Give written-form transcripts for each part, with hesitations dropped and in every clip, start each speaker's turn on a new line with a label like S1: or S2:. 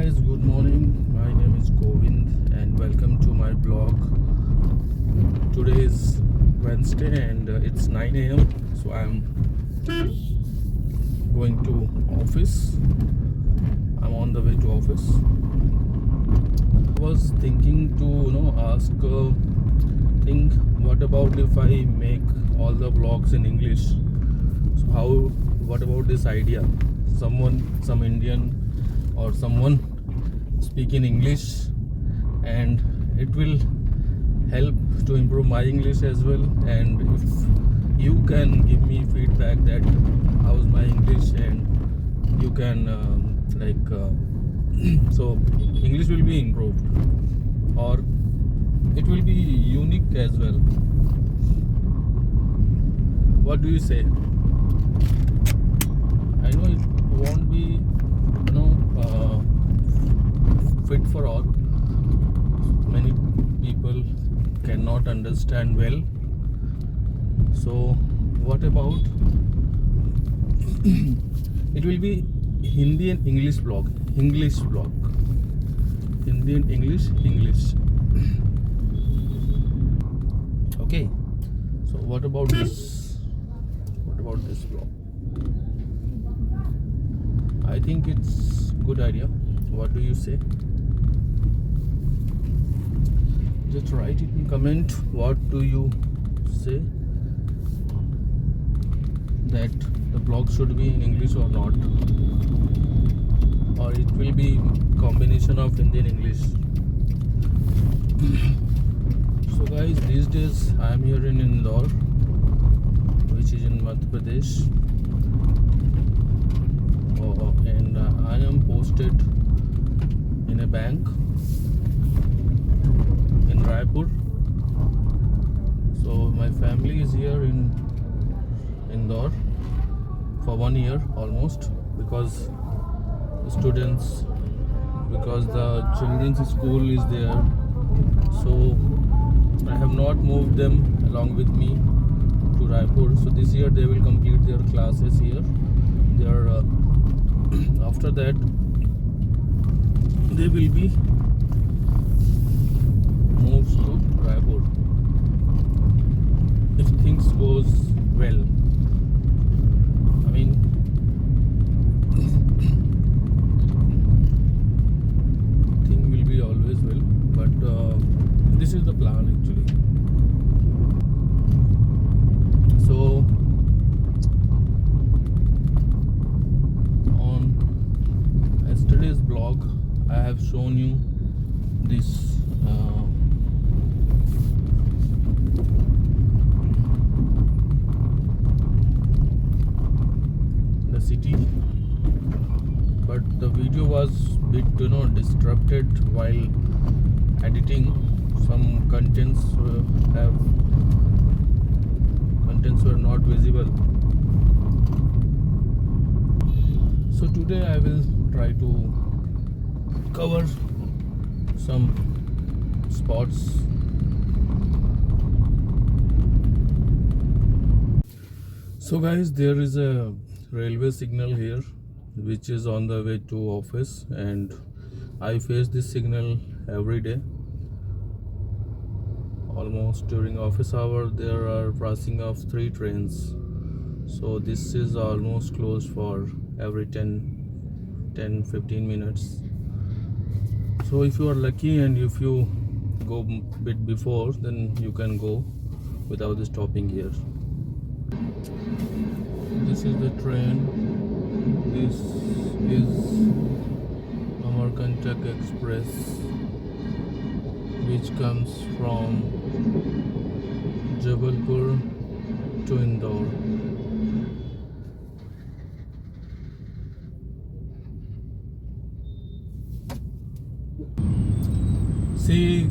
S1: guys, good morning. My name is Govind and welcome to my blog. Today is Wednesday and it's 9 a.m. So I'm going to office. I'm on the way to office. I was thinking to ask think what about if I make all the vlogs in English? So what about this idea? Some Indian or someone speak in English, and it will help to improve my English as well. And if you can give me feedback that how's my English, and you can so English will be improved or it will be unique as well. What do you say? I know it won't be fit for all. Many people cannot understand well. So what about it will be Hindi and English vlog. Hindi and English. Okay. So what about this vlog? I think it's good idea. What do you say? Just write it in comment. What do you say? That the blog should be in English or not, or it will be combination of Hindi and English. So guys, these days I am here in Indore, which is in Madhya Pradesh. And I am posted in a bank in Raipur. So my family is here in Indore for 1 year almost, because the children's school is there. So I have not moved them along with me to Raipur. So this year they will complete their classes here. After that they will be moved to Raipur if things goes well. I mean, thing will be always well, but this is the plan actually. So yesterday's blog I have shown you this the city, but the video was bit disrupted while editing. Some contents were not visible. So today I will try to cover some spots. So guys, there is a railway signal here which is on the way to office, and I face this signal every day. Almost during office hour there are passing of 3 trains. So this is almost closed for every 10-15 minutes. So if you are lucky and if you go bit before, then you can go without stopping here. This is the train. This is Amarkantak Express, which comes from Jabalpur to Indore. See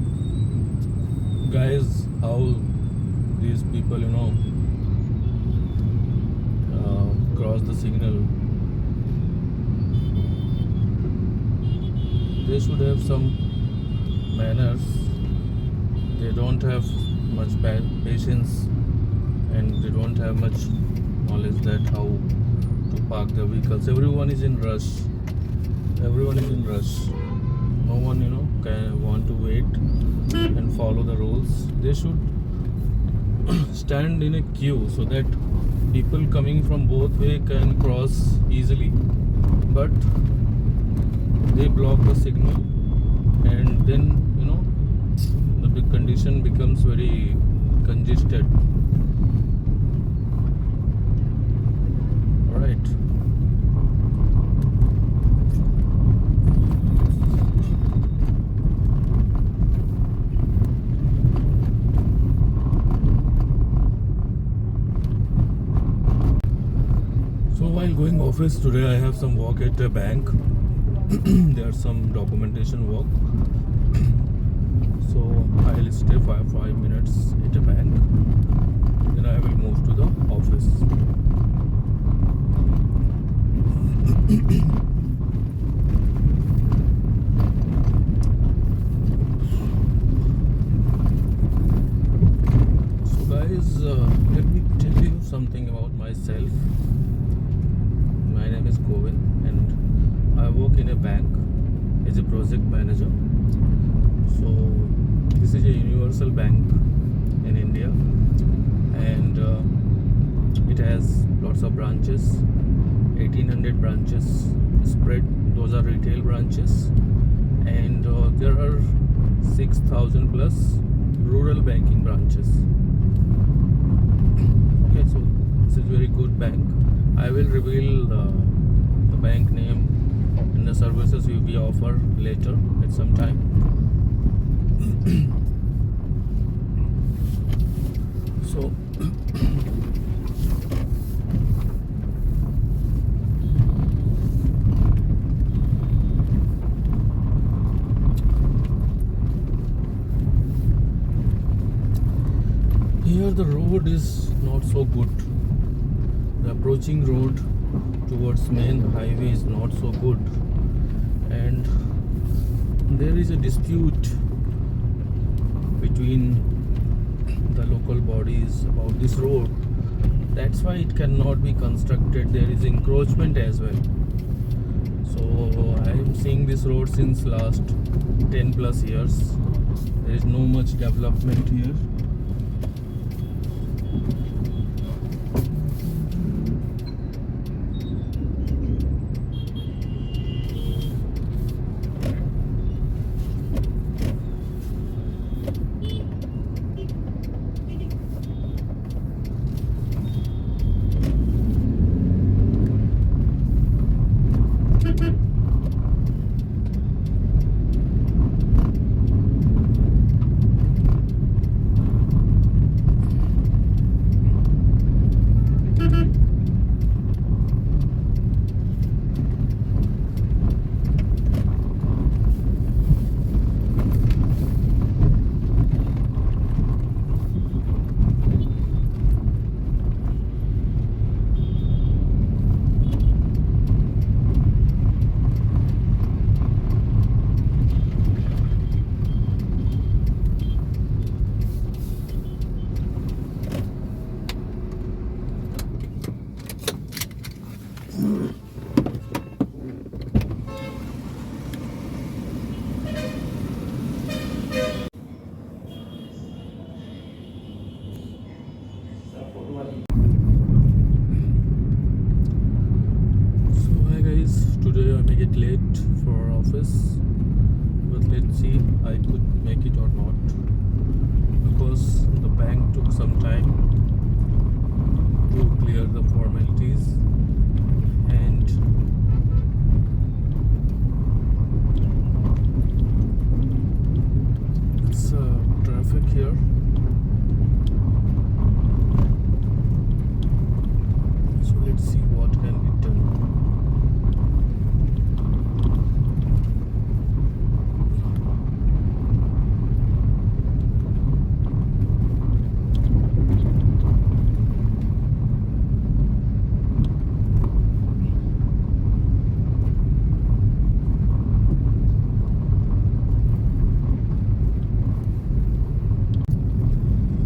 S1: guys, how these people cross the signal. They should have some manners. They don't have much patience, and they don't have much knowledge that how to park the vehicles. Everyone is in rush. everyone is in rush. No one, can want to wait and follow the rules. They should stand in a queue so that people coming from both way can cross easily. But they block the signal, and then the big condition becomes very congested. All right. So while going office today, I have some work at a bank. There's some documentation work. So I'll stay 5 minutes at a bank. Then I will move to the office. So guys, let me tell you something about myself. My name is Govin and I work in a bank as a project manager. So this is a universal bank in India, and it has lots of branches, 1800 branches spread. Those are retail branches, and there are 6,000 plus rural banking branches. Okay, so this is very good bank. I will reveal the bank name and the services we offer later at some time. So here the road is not so good. The approaching road towards main highway is not so good, and there is a dispute between the local bodies about this road. That's why it cannot be constructed. There is encroachment as well. So I am seeing this road since last 10 plus years. There is no much development here. Today I may get late for office, but let's see I could make it or not, because the bank took some time to clear the formalities, and it's traffic here. So let's see what can be done.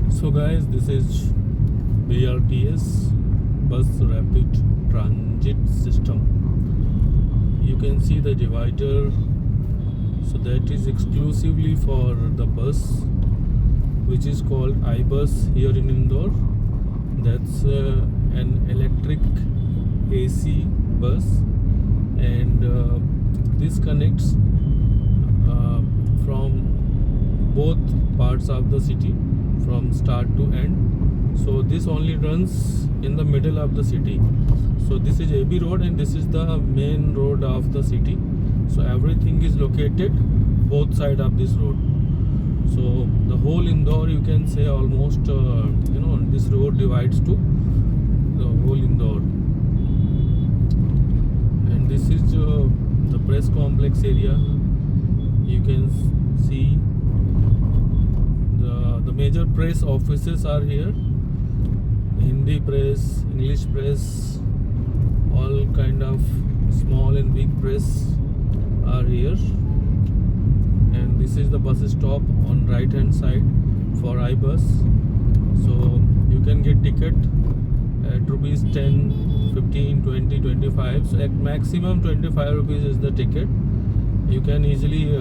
S1: So guys, this is BRTS, Bus Rapid Transit System. you can see the divider. So that is exclusively for the bus, which is called iBus here in Indore. That's an electric AC bus, and this connects from both parts of the city from start to end. So this only runs in the middle of the city. So this is AB road and this is the main road of the city. So everything is located both side of this road. So the whole Indore, you can say, almost this road divides to the whole Indore. And this is the press complex area. You can see the major press offices are here. Hindi press, English press, all kind of small and big press are here. And this is the bus stop on right hand side for iBus. So you can get ticket at rupees 10, 15, 20, 25. So at maximum 25 rupees is the ticket. You can easily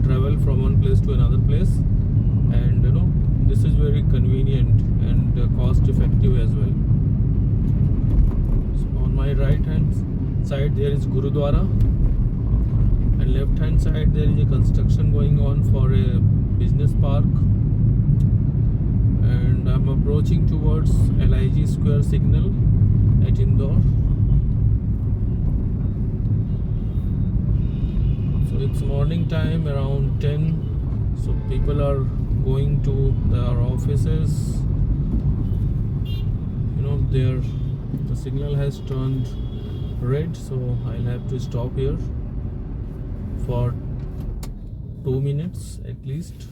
S1: travel from one place to another place, and this is very convenient and cost effective as well. So on my right hand side there is Gurudwara, and left hand side there is a construction going on for a business park, and I'm approaching towards LIG Square signal at Indore. So it's morning time around 10, so people are going to their offices. The signal has turned red, so I'll have to stop here for 2 minutes at least.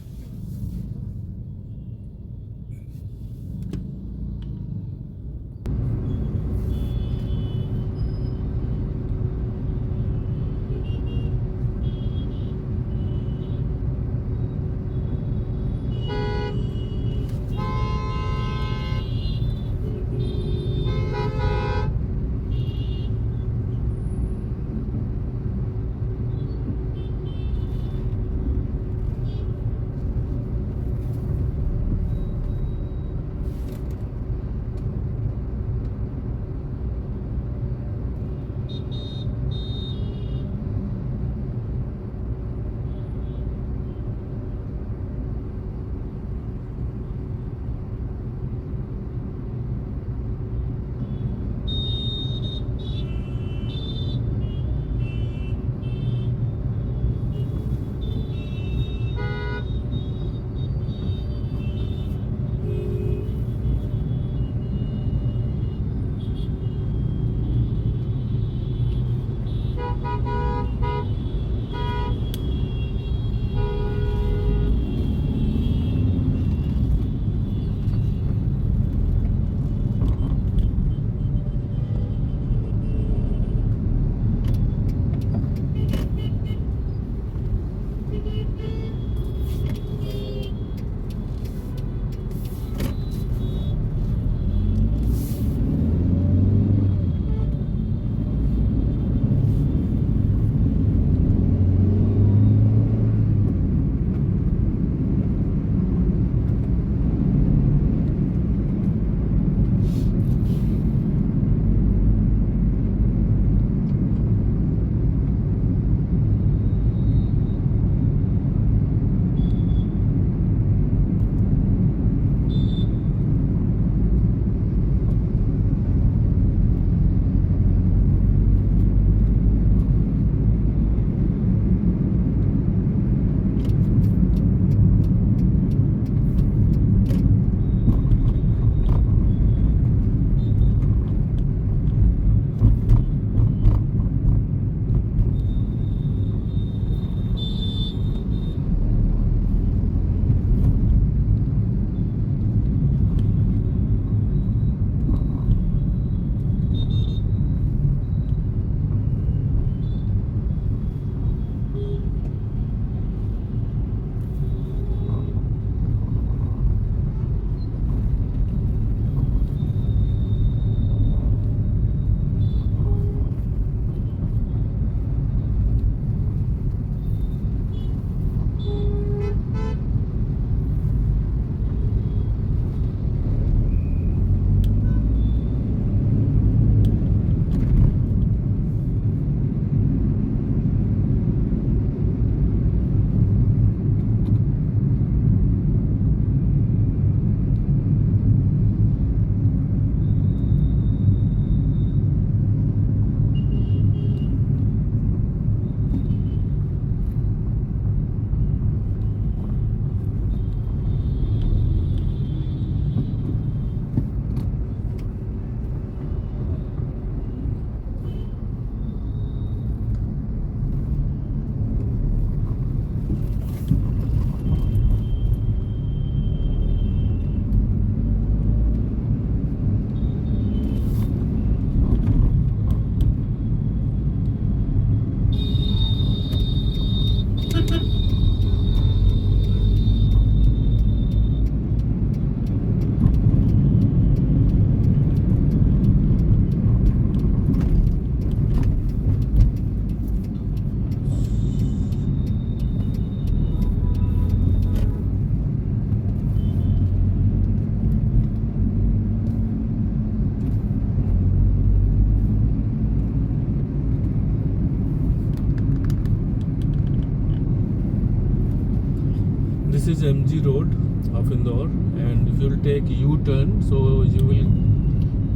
S1: this is MG Road of Indore, and if you'll take U-turn, so you will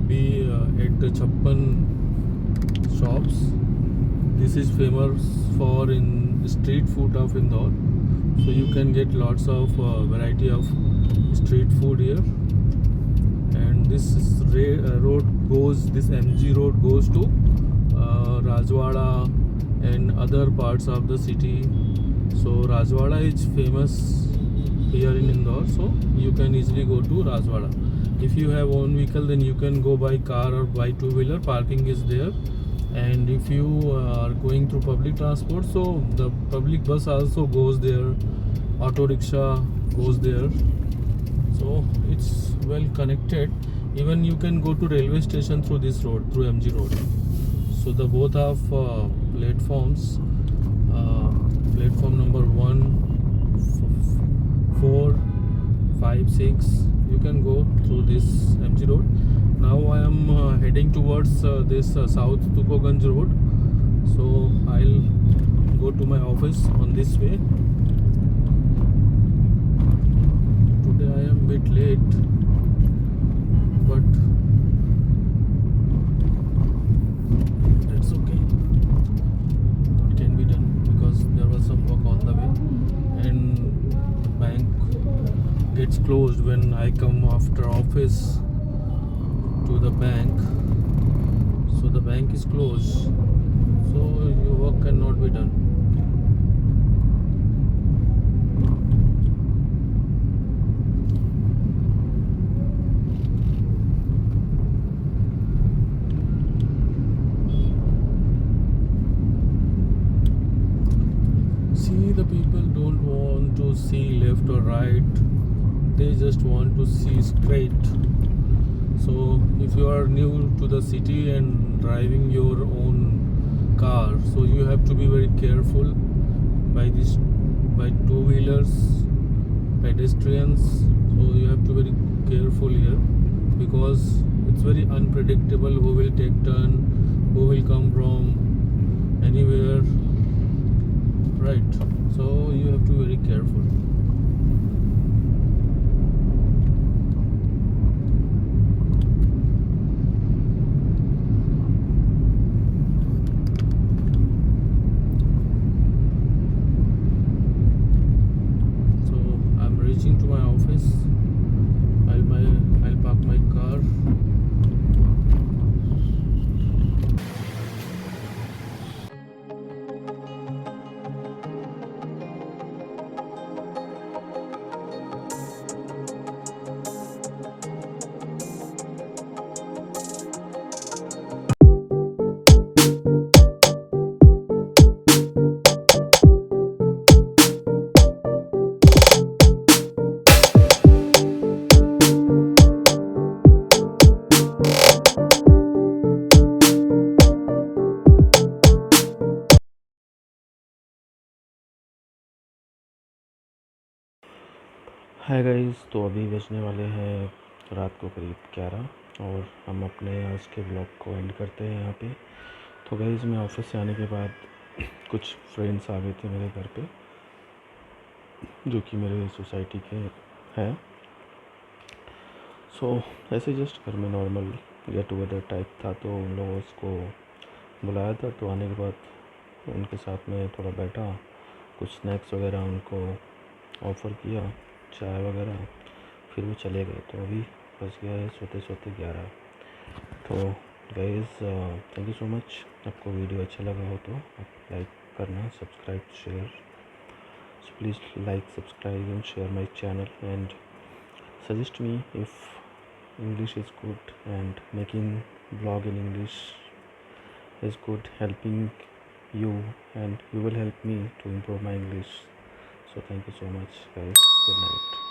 S1: be at the Chappan shops. This is famous for in street food of Indore, so you can get lots of variety of street food here. And this road goes, this MG Road goes to Rajwada and other parts of the city. So Rajwada is famous here in Indore, so you can easily go to Rajwada. If you have own vehicle, then you can go by car or by two-wheeler. Parking is there. And if you are going through public transport, so the public bus also goes there, auto rickshaw goes there, so it's well connected. Even you can go to railway station through this road, through MG Road. So the both have platforms, platform number 1, 4, 5, 6. You can go through this MG Road. Now I am heading towards this South Tukoganj Road. So I'll go to my office on this way. Today I am a bit late, but that's okay. It can be done because there was some work on the way, and the bank gets closed when I come after office to the bank. So the bank is closed, so your work cannot be done. See, the people don't want to see left or right, they just want to see straight. So if you are new to the city and driving your own car, so you have to be very careful by two-wheelers, pedestrians. So you have to be very careful here, because it's very unpredictable who will take turn, who will come from anywhere, right? So you have to be very careful. To my office, I'll park my car. Hi guys, तो अभी बजने वाले हैं रात को करीब 11, और हम अपने आज के ब्लॉग को एंड करते हैं यहाँ पे। तो गाइस, मैं ऑफिस से आने के बाद कुछ फ्रेंड्स आ गए थे मेरे घर पे, जो कि मेरे सोसाइटी के हैं। सो ऐसे जस्ट घर में नॉर्मल गेट टुगेदर टाइप था, तो उन लोगों को बुलाया था। तो आने के बाद उनके साथ में थोड़ा बैठा, कुछ स्नैक्स वगैरह उनको ऑफ़र किया, चाय वगैरह, फिर वो चले गए। तो अभी बज गया है सोते सोते 11। तो guys, thank you so much. आपको वीडियो अच्छा लगा हो तो आप लाइक करना, subscribe, share. So please like, subscribe and share my channel, and suggest me if English is good, and making vlog in English is good, helping you, and you will help me to improve my English. So thank you so much guys. Good night.